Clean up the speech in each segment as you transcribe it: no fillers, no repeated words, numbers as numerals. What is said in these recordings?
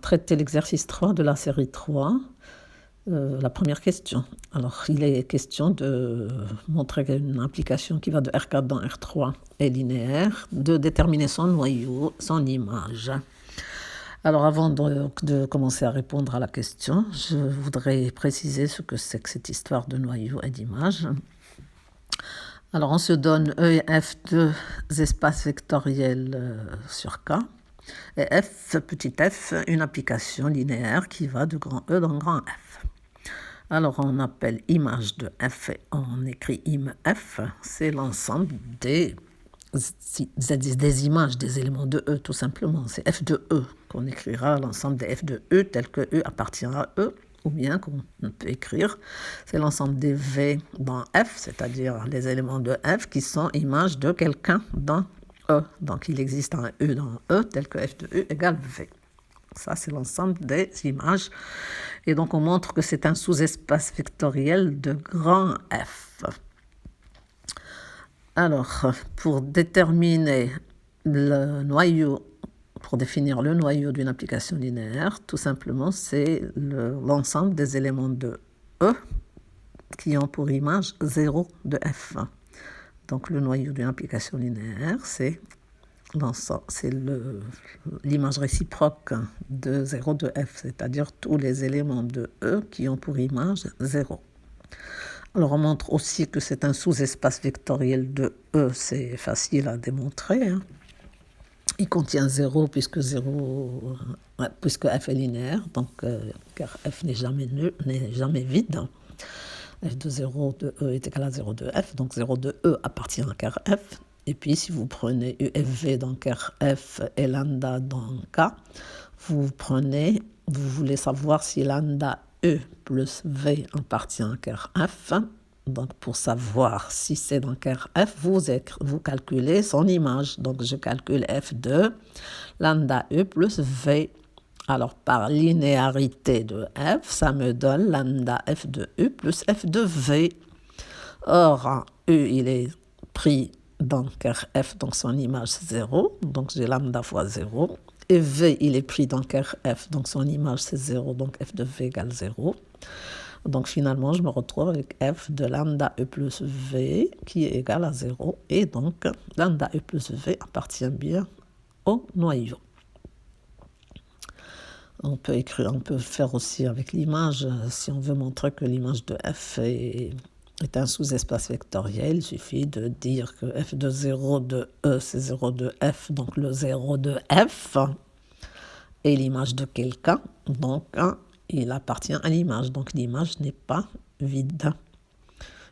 traiter l'exercice 3 de la série 3, la première question. Alors, il est question de montrer qu'une implication qui va de R4 dans R3 est linéaire, de déterminer son noyau, son image. Alors, avant de commencer à répondre à la question, je voudrais préciser ce que c'est que cette histoire de noyau et d'image. Alors, on se donne E et F deux espaces vectoriels sur K. Et F, petit f, une application linéaire qui va de grand E dans grand F. Alors, on appelle image de F et on écrit im_F. C'est l'ensemble des images des éléments de E, tout simplement. C'est F de E qu'on écrira l'ensemble des F de E tel que E appartient à E, ou bien qu'on peut écrire, c'est l'ensemble des V dans F, c'est-à-dire les éléments de F qui sont images de quelqu'un dans E. Donc, il existe un E dans E tel que F de E égale V. Ça, c'est l'ensemble des images. Et donc, on montre que c'est un sous-espace vectoriel de grand F. Alors, pour déterminer le noyau, pour définir le noyau d'une application linéaire, tout simplement, c'est l'ensemble des éléments de E qui ont pour image 0 de F. Donc, le noyau d'une application linéaire, c'est l'image réciproque de 0 de F, c'est-à-dire tous les éléments de E qui ont pour image 0. Alors, on montre aussi que c'est un sous-espace vectoriel de E, c'est facile à démontrer. Il contient 0 puisque F est linéaire, donc car F n'est jamais vide. F de 0 de E est égal à 0 de F, donc 0 de E appartient à car F. Et puis, si vous prenez UFV dans car F et lambda dans K, vous voulez savoir si lambda E plus V appartient à car F. Donc, pour savoir si c'est dans car F, vous calculez son image. Donc, je calcule F de lambda E plus V. Alors, par linéarité de F, ça me donne lambda F de E plus F de V. Or, E, il est pris dans car F, donc son image c'est 0, donc j'ai lambda fois 0. Et V, il est pris dans car F, donc son image c'est 0, donc F de V égale 0. Donc finalement, je me retrouve avec F de lambda E plus V qui est égal à 0. Et donc, lambda E plus V appartient bien au noyau. On peut faire aussi avec l'image, si on veut montrer que l'image de F est un sous-espace vectoriel, il suffit de dire que F de 0 de E, c'est 0 de F, donc le 0 de F est l'image de quelqu'un, donc il appartient à l'image, donc l'image n'est pas vide.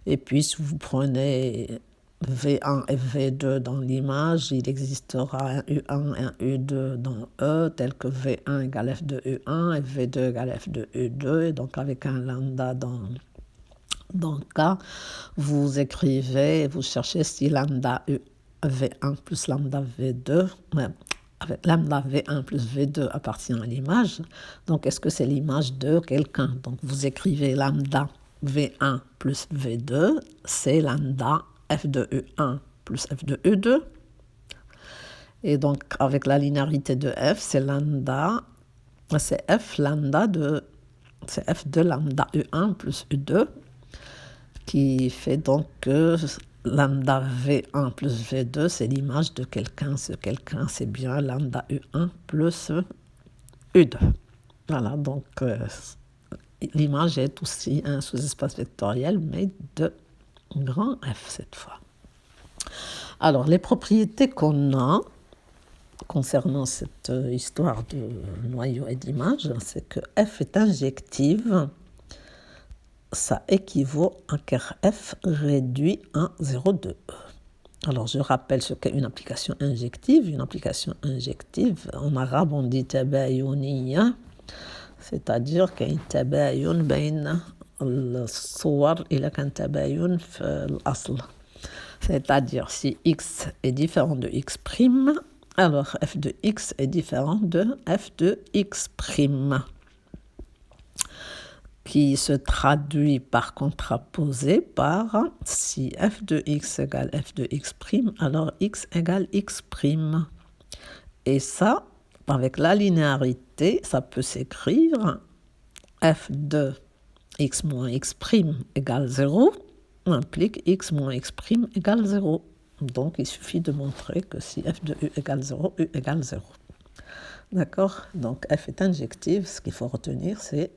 Et puis, si vous prenez V1 et V2 dans l'image, il existera un U1 et un U2 dans E, tel que V1 égale F de U1 et V2 égale F de U2, et donc avec un lambda dans K, vous cherchez si lambda V1 plus lambda V2, avec lambda V1 plus V2 appartient à l'image, donc est-ce que c'est l'image de quelqu'un? Donc vous écrivez lambda V1 plus V2, c'est lambda F de U1 plus F de U2. Et donc, avec la linéarité de F, c'est F de lambda U1 plus U2, qui fait donc que lambda V1 plus V2, c'est l'image de quelqu'un. Ce quelqu'un, c'est bien lambda U1 plus U2. Voilà, donc l'image est aussi un sous-espace vectoriel, mais de grand F cette fois. Alors, les propriétés qu'on a concernant cette histoire de noyau et d'image, c'est que F est injective. Ça équivaut à car F réduit à 0 de E. Alors, je rappelle ce qu'est une application injective. Une application injective, en arabe, on dit tabayuniya, c'est-à-dire qu'il y a un tabayun بين الصور إلى كان تباين في الأصل. C'est-à-dire, si x est différent de x', alors f de x est différent de f de x', qui se traduit par contraposé par si f de x égale f de x', alors x égale x'. Et ça, avec la linéarité propriété, ça peut s'écrire f de x moins x' égale 0 implique x moins x' égale 0. Donc, il suffit de montrer que si f de u égale 0, u égale 0. D'accord? Donc, f est injective. Ce qu'il faut retenir, c'est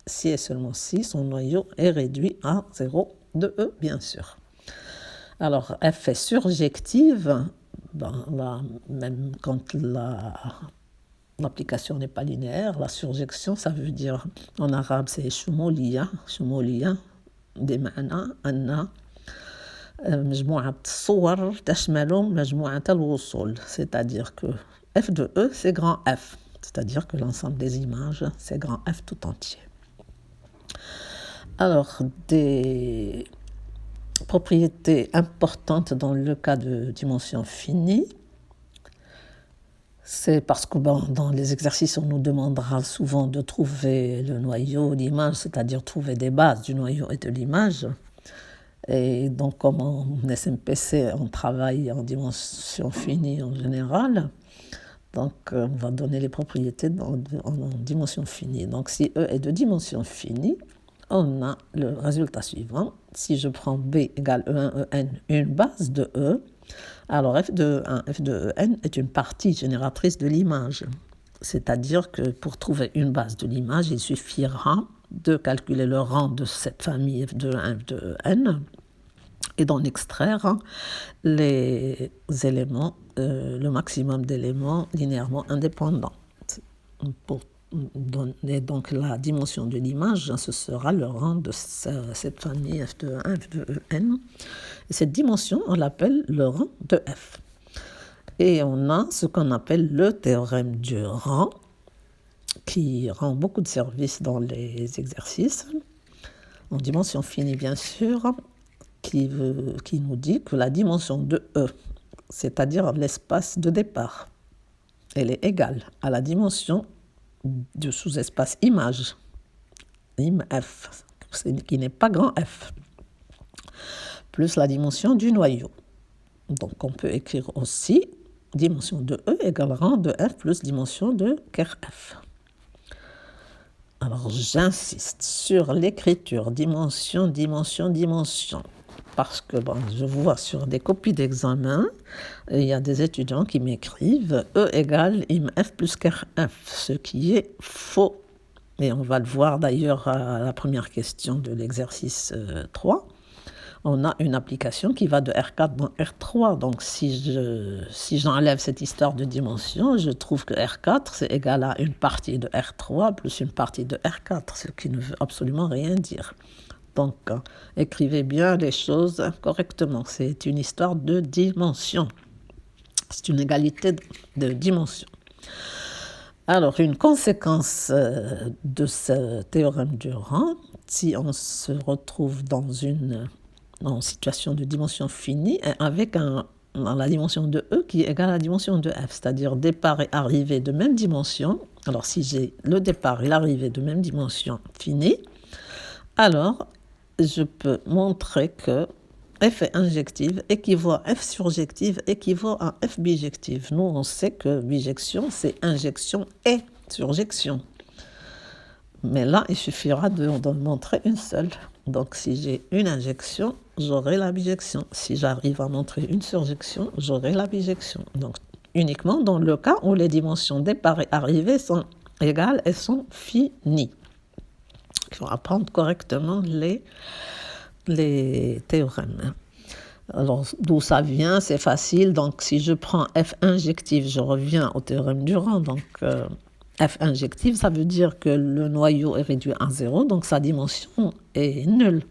si et seulement si son noyau est réduit à 0 de e, bien sûr. Alors, f est surjective. Ben, là, même quand l'application n'est pas linéaire, la surjection, ça veut dire, en arabe, c'est shumoliya, بمعنى أن مجموعة الصور تشمل مجموعة الوصول, c'est-à-dire que f de e, c'est grand F, c'est-à-dire que l'ensemble des images, c'est grand F tout entier. Alors, des propriétés importantes dans le cas de dimension finie, c'est parce que dans les exercices, on nous demandera souvent de trouver le noyau, l'image, c'est-à-dire trouver des bases du noyau et de l'image. Et donc, comme en SMPC, on travaille en dimension finie en général, donc on va donner les propriétés en dimension finie. Donc, si E est de dimension finie, on a le résultat suivant. Si je prends B égale E1, En, une base de E, alors f de En est une partie génératrice de l'image. C'est-à-dire que pour trouver une base de l'image, il suffira de calculer le rang de cette famille f de En et d'en extraire les éléments, le maximum d'éléments linéairement indépendants. Pour donner donc la dimension de l'image, ce sera le rang de cette famille f de En. Et cette dimension, on l'appelle le rang de f. Et on a ce qu'on appelle le théorème du rang, qui rend beaucoup de services dans les exercices, en dimension finie bien sûr, qui nous dit que la dimension de E, c'est-à-dire l'espace de départ, elle est égale à la dimension du sous-espace image, IMF, qui n'est pas grand F, plus la dimension du noyau. Donc on peut écrire aussi dimension de E égale rang de F plus dimension de ker F. Alors j'insiste sur l'écriture dimension, parce que je vois sur des copies d'examen, il y a des étudiants qui m'écrivent E égale IMF plus ker F, ce qui est faux. Et on va le voir d'ailleurs à la première question de l'exercice 3. On a une application qui va de R4 dans R3. Donc, si j'enlève cette histoire de dimension, je trouve que R4, c'est égal à une partie de R3 plus une partie de R4, ce qui ne veut absolument rien dire. Donc, écrivez bien les choses correctement. C'est une histoire de dimension. C'est une égalité de dimension. Alors, une conséquence de ce théorème du rang, si on se retrouve en situation de dimension finie, avec la dimension de E qui est égale à la dimension de F, c'est-à-dire départ et arrivée de même dimension. Alors, si j'ai le départ et l'arrivée de même dimension finie, alors je peux montrer que F est injective équivaut à F surjective équivaut à F bijective. Nous, on sait que bijection, c'est injection et surjection. Mais là, il suffira de montrer une seule. Donc, si j'ai une injection, j'aurai la bijection. Si j'arrive à montrer une surjection, j'aurai la bijection. Donc, uniquement dans le cas où les dimensions départ et arrivée sont égales et sont finies. Il faut apprendre correctement les théorèmes. Alors, d'où ça vient, c'est facile. Donc, si je prends F injective, je reviens au théorème du rang. Donc, F injective, ça veut dire que le noyau est réduit à 0, donc sa dimension est nulle.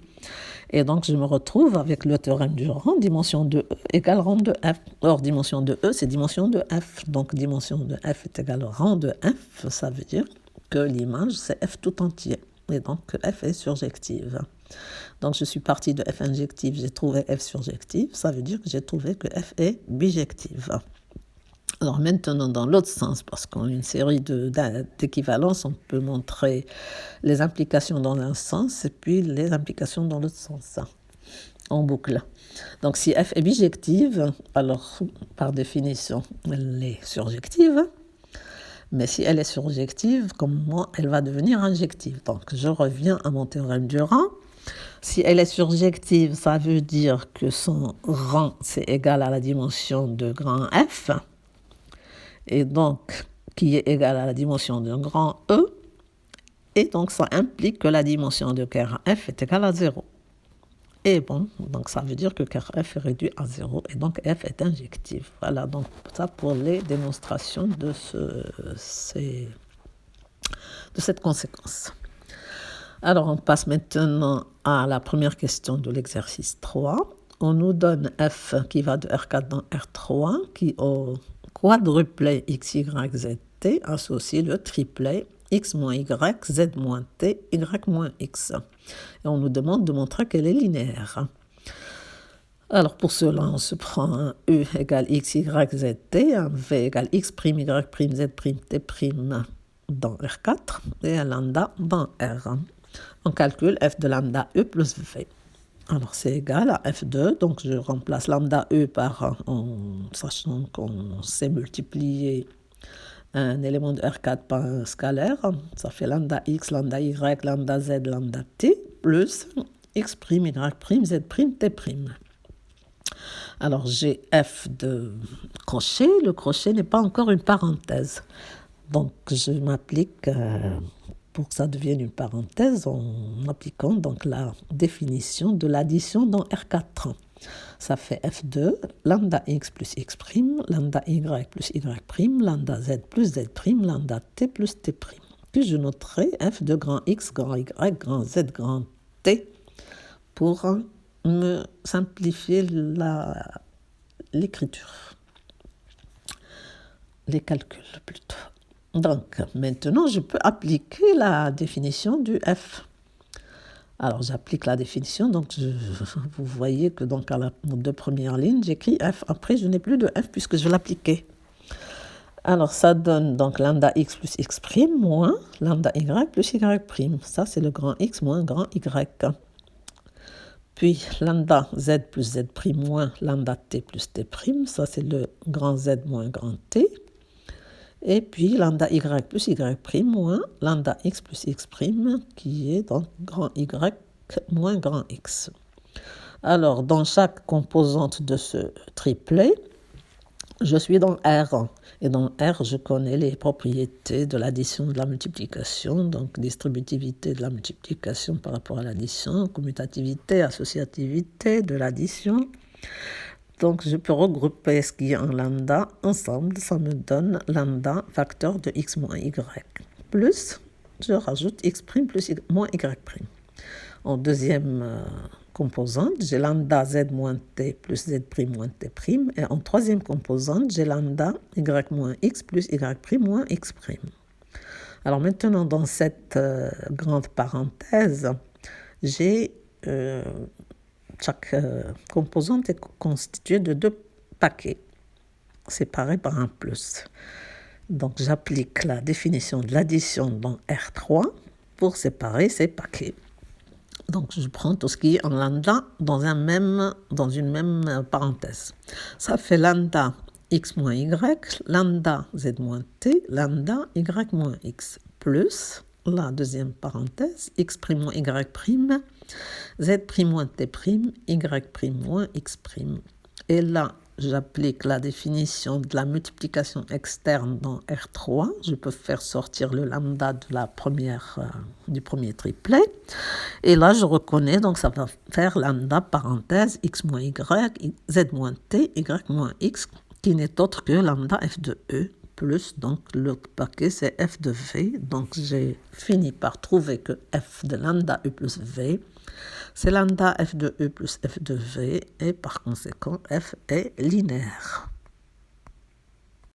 Et donc, je me retrouve avec le théorème du rang, dimension de E égale rang de F. Or, dimension de E, c'est dimension de F. Donc, dimension de F est égale au rang de F. Ça veut dire que l'image, c'est F tout entier. Et donc, F est surjective. Donc, je suis partie de F injective, j'ai trouvé F surjective. Ça veut dire que j'ai trouvé que F est bijective. Alors maintenant, dans l'autre sens, parce qu'on a une série d'équivalences, on peut montrer les implications dans un sens et puis les implications dans l'autre sens, en boucle. Donc si F est bijective, alors par définition, elle est surjective. Mais si elle est surjective, comment elle va devenir injective? Donc, je reviens à mon théorème du rang. Si elle est surjective, ça veut dire que son rang, c'est égal à la dimension de grand F, et donc qui est égal à la dimension d'un grand E, et donc ça implique que la dimension de ker F est égale à 0. Et bon, donc ça veut dire que ker F est réduit à 0, et donc F est injective. Voilà, donc ça pour les démonstrations de cette conséquence. Alors, on passe maintenant à la première question de l'exercice 3. On nous donne F qui va de R4 dans R3, qui au quadruplet X, Y, Z, T associe le triplet X moins Y, Z moins T, Y moins X. Et on nous demande de montrer qu'elle est linéaire. Alors, pour cela, on se prend un U égale X, Y, Z, T, un V égale X', Y', Z', T' dans R4 et un lambda dans R. On calcule f de lambda E plus V. Alors, c'est égal à F2, donc je remplace lambda E par, en sachant qu'on sait multiplier un élément de R4 par un scalaire, ça fait lambda X, lambda Y, lambda Z, lambda T, plus X', Y', Z', T'. Alors, j'ai F de crochet, le crochet n'est pas encore une parenthèse. Donc, je m'applique, pour que ça devienne une parenthèse, en appliquant donc la définition de l'addition dans R4. Ça fait F2, lambda X plus X', lambda Y plus Y', lambda Z plus Z', lambda T plus T'. Puis je noterai F de grand X, grand Y, grand Z, grand T pour me simplifier l'écriture. Les calculs plutôt. Donc, maintenant, je peux appliquer la définition du F. Alors, j'applique la définition. Donc, vous voyez que donc, à la deux premières lignes, j'écris F. Après, je n'ai plus de F puisque je l'appliquais. Alors, ça donne donc lambda X plus X' moins lambda Y plus Y'. Ça, c'est le grand X moins grand Y. Puis, lambda Z plus Z' moins lambda T plus T'. Ça, c'est le grand Z moins grand T. Et puis lambda Y plus Y' moins lambda X plus X', qui est donc grand Y moins grand X. Alors, dans chaque composante de ce triplet, je suis dans R. Et dans R, je connais les propriétés de l'addition et de la multiplication, donc distributivité de la multiplication par rapport à l'addition, commutativité, associativité de l'addition. Donc, je peux regrouper ce qui est en lambda ensemble. Ça me donne lambda facteur de X moins Y. Plus, je rajoute X' plus moins Y'. En deuxième composante, j'ai lambda Z moins T plus Z' moins T'. Et en troisième composante, j'ai lambda Y moins X plus Y' moins X'. Alors maintenant, dans cette grande parenthèse, j'ai... chaque composante est constituée de 2 paquets séparés par un plus. Donc, j'applique la définition de l'addition dans R3 pour séparer ces paquets. Donc, je prends tout ce qui est en lambda dans une même parenthèse. Ça fait lambda X moins Y, lambda Z moins T, lambda Y moins X, plus la deuxième parenthèse, X' moins Y', Z' moins T', Y' moins X'. Et là, j'applique la définition de la multiplication externe dans R3. Je peux faire sortir le lambda de du premier triplet. Et là, je reconnais, donc ça va faire lambda parenthèse X moins Y, Z moins T, Y moins X, qui n'est autre que lambda F de E. Plus, donc le paquet c'est F de V, donc j'ai fini par trouver que F de lambda E plus V, c'est lambda F de E plus F de V, et par conséquent F est linéaire.